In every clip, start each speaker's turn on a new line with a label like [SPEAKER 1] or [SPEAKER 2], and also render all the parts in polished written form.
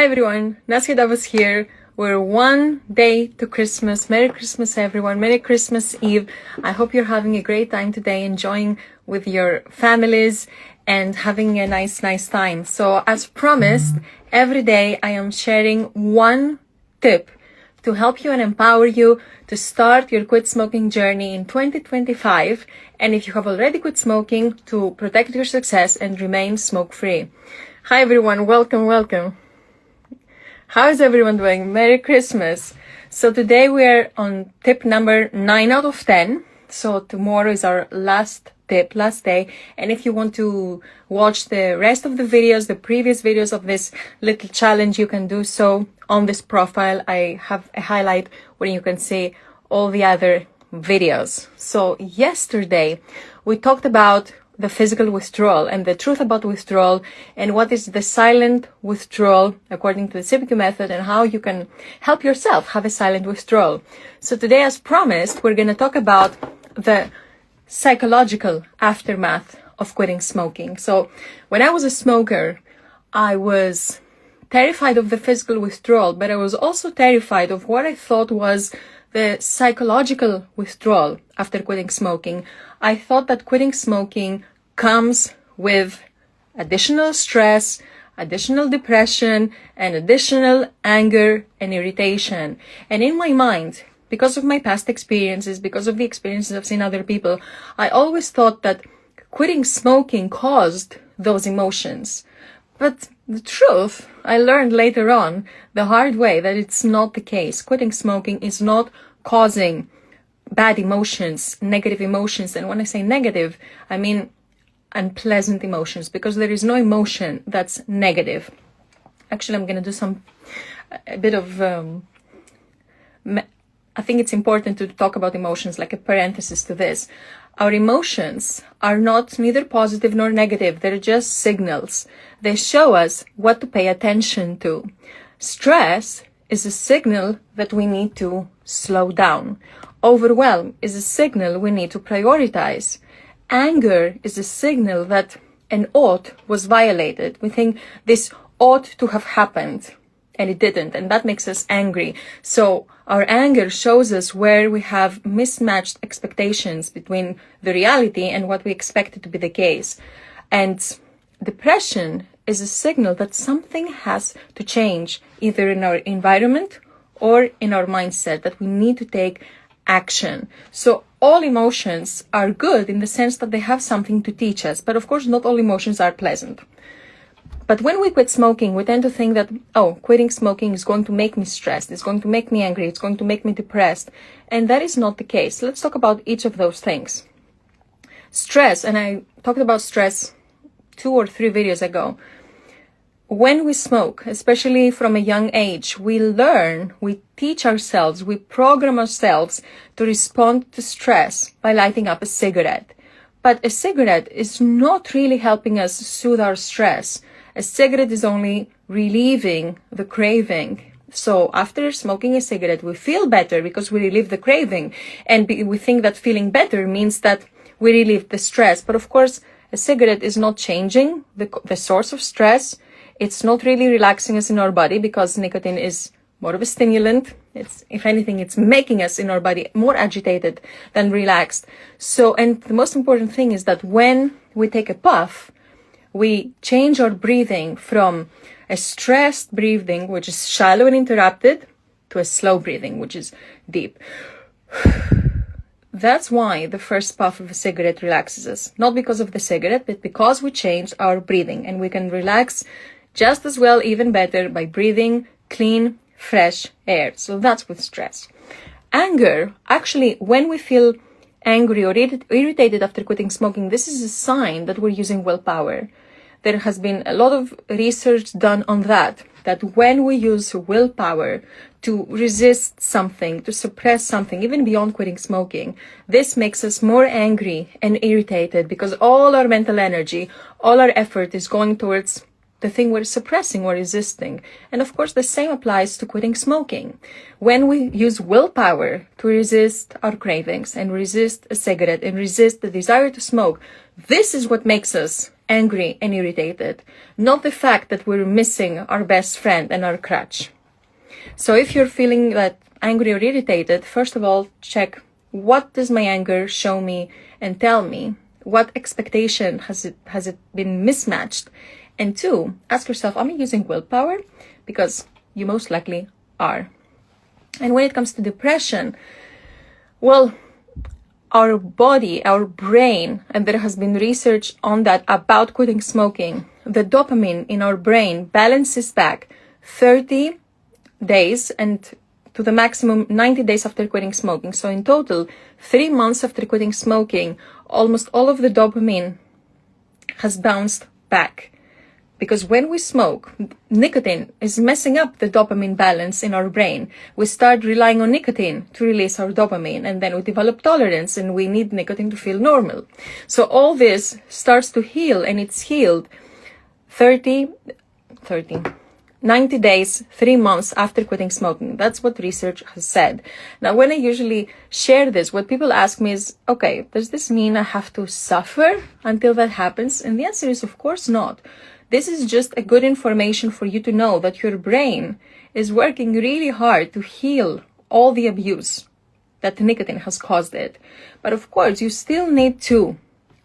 [SPEAKER 1] everyone, Nasia Davos here. We're one day to Christmas. Merry Christmas everyone, Merry Christmas Eve. I hope you're having a great time today, enjoying with your families and having a nice time. So as promised, every day I am sharing one tip to help you and empower you to start your quit smoking journey in 2025. And if you have already quit smoking, to protect your success and remain smoke-free. Hi everyone, welcome. How is everyone doing? Merry Christmas. So today we're on tip number 9 out of 10. So tomorrow is our last tip, last day. And if you want to watch the rest of the videos, the previous videos of this little challenge, you can do so on this profile. I have a highlight where you can see all the other videos. So yesterday we talked about the physical withdrawal and the truth about withdrawal and what is the silent withdrawal according to the CBQ method and how you can help yourself have a silent withdrawal. So today, as promised, we're going to talk about the psychological aftermath of quitting smoking. So when I was a smoker, I was terrified of the physical withdrawal, but I was also terrified of what I thought was the psychological withdrawal after quitting smoking. I thought that quitting smoking comes with additional stress, additional depression, and additional anger and irritation. And in my mind, because of my past experiences, because of the experiences I've seen other people, I always thought that quitting smoking caused those emotions. But the truth, I learned later on the hard way that it's not the case. Quitting smoking is not causing bad emotions, negative emotions. And when I say negative, I mean unpleasant emotions, because there is no emotion that's negative. Actually, I'm going to do a bit of, I think it's important to talk about emotions, like a parenthesis to this. Our emotions are not neither positive nor negative. They're just signals. They show us what to pay attention to. Stress is a signal that we need to slow down. Overwhelm is a signal we need to prioritize. Anger is a signal that an ought was violated. We think this ought to have happened and it didn't, and that makes us angry. So our anger shows us where we have mismatched expectations between the reality and what we expect it to be the case. And depression is a signal that something has to change, either in our environment or in our mindset, that we need to take action. So all emotions are good in the sense that they have something to teach us. But of course, not all emotions are pleasant. But when we quit smoking, we tend to think that, oh, quitting smoking is going to make me stressed. It's going to make me angry. It's going to make me depressed. And that is not the case. Let's talk about each of those things. Stress, and I talked about stress 2 or 3 videos ago. When we smoke, especially from a young age, we learn, we teach ourselves, we program ourselves to respond to stress by lighting up a cigarette. But a cigarette is not really helping us soothe our stress. A cigarette is only relieving the craving. So after smoking a cigarette, we feel better because we relieve the craving. And we think that feeling better means that we relieve the stress. But of course, a cigarette is not changing the source of stress. It's not really relaxing us in our body because nicotine is more of a stimulant. If anything, it's making us in our body more agitated than relaxed. So, and the most important thing is that when we take a puff, we change our breathing from a stressed breathing, which is shallow and interrupted, to a slow breathing, which is deep. That's why the first puff of a cigarette relaxes us. Not because of the cigarette, but because we changed our breathing, and we can relax just as well, even better, by breathing clean, fresh air. So that's with stress. Anger, actually, when we feel angry or irritated after quitting smoking, this is a sign that we're using willpower. There has been a lot of research done on that when we use willpower to resist something, to suppress something, even beyond quitting smoking, this makes us more angry and irritated because all our mental energy, all our effort is going towards the thing we're suppressing or resisting. And of course, the same applies to quitting smoking. When we use willpower to resist our cravings and resist a cigarette and resist the desire to smoke, this is what makes us angry and irritated, not the fact that we're missing our best friend and our crutch. So if you're feeling that angry or irritated, first of all, check, what does my anger show me and tell me? What expectation has it been mismatched? And two, ask yourself, am I using willpower? Because you most likely are. And when it comes to depression, well, our body, our brain, and there has been research on that about quitting smoking, the dopamine in our brain balances back 30 days and to the maximum 90 days after quitting smoking. So in total, 3 months after quitting smoking, almost all of the dopamine has bounced back. Because when we smoke, nicotine is messing up the dopamine balance in our brain. We start relying on nicotine to release our dopamine, and then we develop tolerance and we need nicotine to feel normal. So all this starts to heal, and it's healed 90 days, 3 months after quitting smoking. That's what research has said. Now, when I usually share this, what people ask me is, okay, does this mean I have to suffer until that happens? And the answer is, of course not. This is just a good information for you to know that your brain is working really hard to heal all the abuse that nicotine has caused it. But of course, you still need to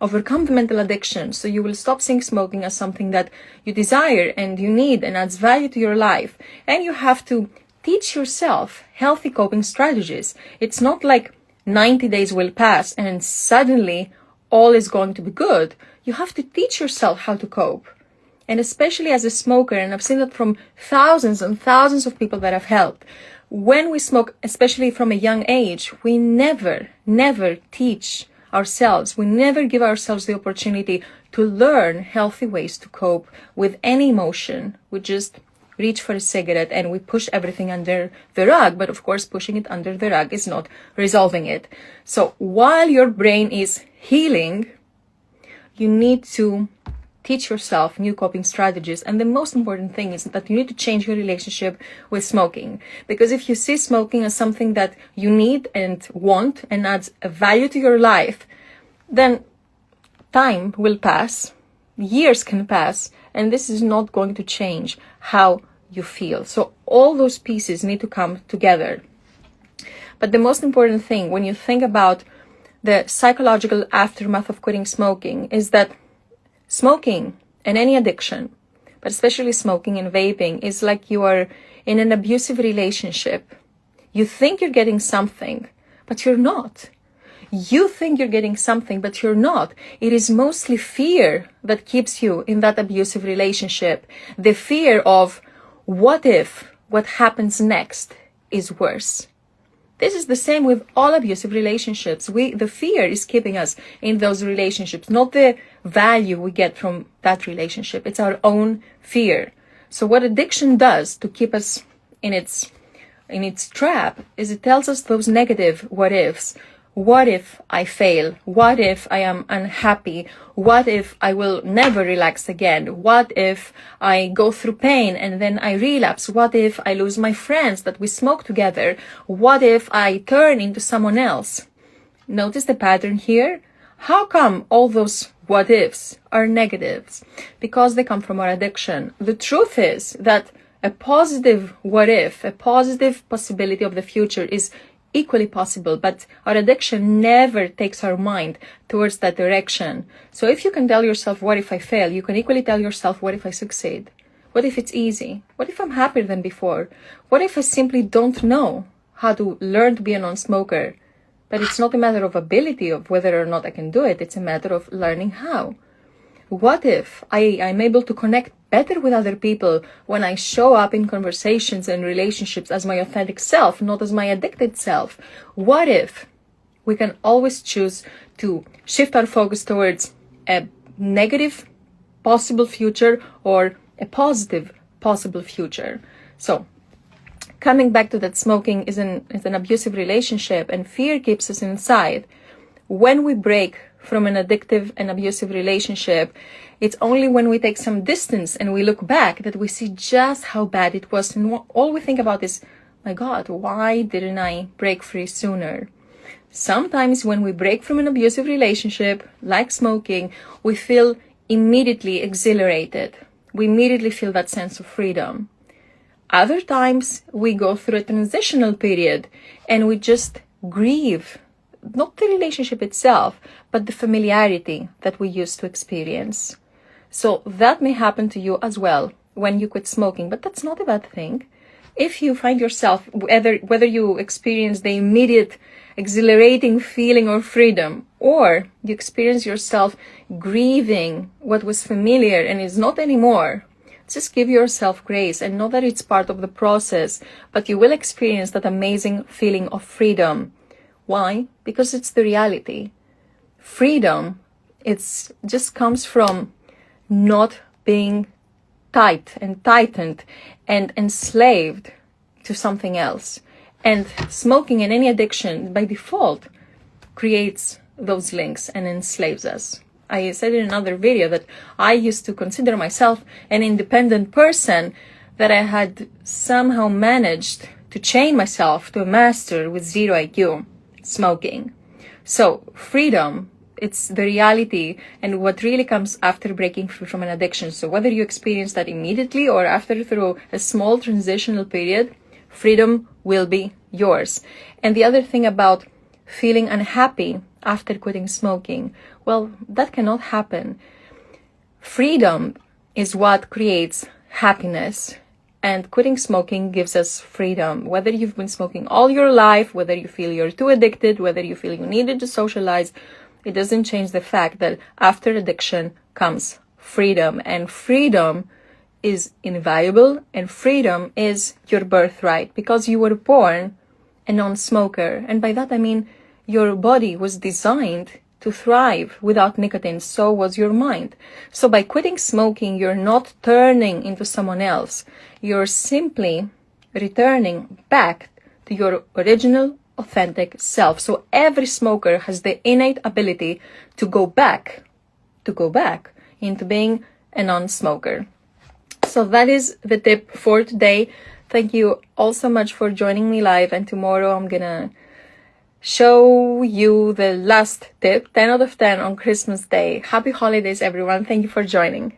[SPEAKER 1] overcome the mental addiction, so you will stop seeing smoking as something that you desire and you need and adds value to your life. And you have to teach yourself healthy coping strategies. It's not like 90 days will pass and suddenly all is going to be good. You have to teach yourself how to cope. And especially as a smoker, and I've seen that from thousands and thousands of people that I've helped, when we smoke, especially from a young age, we never teach ourselves, we never give ourselves the opportunity to learn healthy ways to cope with any emotion. We just reach for a cigarette and we push everything under the rug. But of course, pushing it under the rug is not resolving it. So while your brain is healing, you need to teach yourself new coping strategies. And the most important thing is that you need to change your relationship with smoking. Because if you see smoking as something that you need and want and adds a value to your life, then time will pass, years can pass, and this is not going to change how you feel. So all those pieces need to come together. But the most important thing when you think about the psychological aftermath of quitting smoking is that smoking and any addiction, but especially smoking and vaping, is like you are in an abusive relationship. You think you're getting something, but you're not. You think you're getting something, but you're not. It is mostly fear that keeps you in that abusive relationship. The fear of what if what happens next is worse. This is the same with all abusive relationships. The fear is keeping us in those relationships, not the value we get from that relationship. It's our own fear. So what addiction does to keep us in its trap is it tells us those negative what ifs. What if I fail? What if I am unhappy? What if I will never relax again? What if I go through pain and then I relapse? What if I lose my friends that we smoke together? What if I turn into someone else? Notice the pattern here. How come all those what ifs are negatives? Because they come from our addiction. The truth is that a positive what if, a positive possibility of the future is equally possible, but our addiction never takes our mind towards that direction. So if you can tell yourself, what if I fail? You can equally tell yourself, what if I succeed? What if it's easy? What if I'm happier than before? What if I simply don't know how to learn to be a non-smoker? But it's not a matter of ability of whether or not I can do it. It's a matter of learning how. What if I'm able to connect better with other people when I show up in conversations and relationships as my authentic self, not as my addicted self? What if we can always choose to shift our focus towards a negative possible future or a positive possible future? So coming back to that, smoking is an abusive relationship and fear keeps us inside. When we break from an addictive and abusive relationship, it's only when we take some distance and we look back that we see just how bad it was. And all we think about is, my God, why didn't I break free sooner? Sometimes when we break from an abusive relationship, like smoking, we feel immediately exhilarated. We immediately feel that sense of freedom. Other times we go through a transitional period and we just grieve, not the relationship itself, but the familiarity that we used to experience. So that may happen to you as well when you quit smoking, but that's not a bad thing. If you find yourself, whether you experience the immediate exhilarating feeling of freedom, or you experience yourself grieving what was familiar and is not anymore, just give yourself grace and know that it's part of the process, but you will experience that amazing feeling of freedom. Why? Because it's the reality. Freedom, it's just comes from not being tight and tightened and enslaved to something else. And smoking and any addiction by default creates those links and enslaves us. I said in another video that I used to consider myself an independent person, that I had somehow managed to chain myself to a master with 0 IQ, smoking. So freedom, it's the reality and what really comes after breaking free from an addiction. So whether you experience that immediately or after through a small transitional period, freedom will be yours. And the other thing about feeling unhappy after quitting smoking, well, that cannot happen. Freedom is what creates happiness, and quitting smoking gives us freedom. Whether you've been smoking all your life, whether you feel you're too addicted, whether you feel you needed to socialize, it doesn't change the fact that after addiction comes freedom, and freedom is invaluable, and freedom is your birthright, because you were born a non-smoker. And by that I mean your body was designed to thrive without nicotine, so was your mind. So by quitting smoking, you're not turning into someone else. You're simply returning back to your original, authentic self. So every smoker has the innate ability to go back into being a non-smoker. So that is the tip for today. Thank you all so much for joining me live, and tomorrow I'm gonna show you the last tip, 10 out of 10 on Christmas Day. Happy holidays, everyone. Thank you for joining.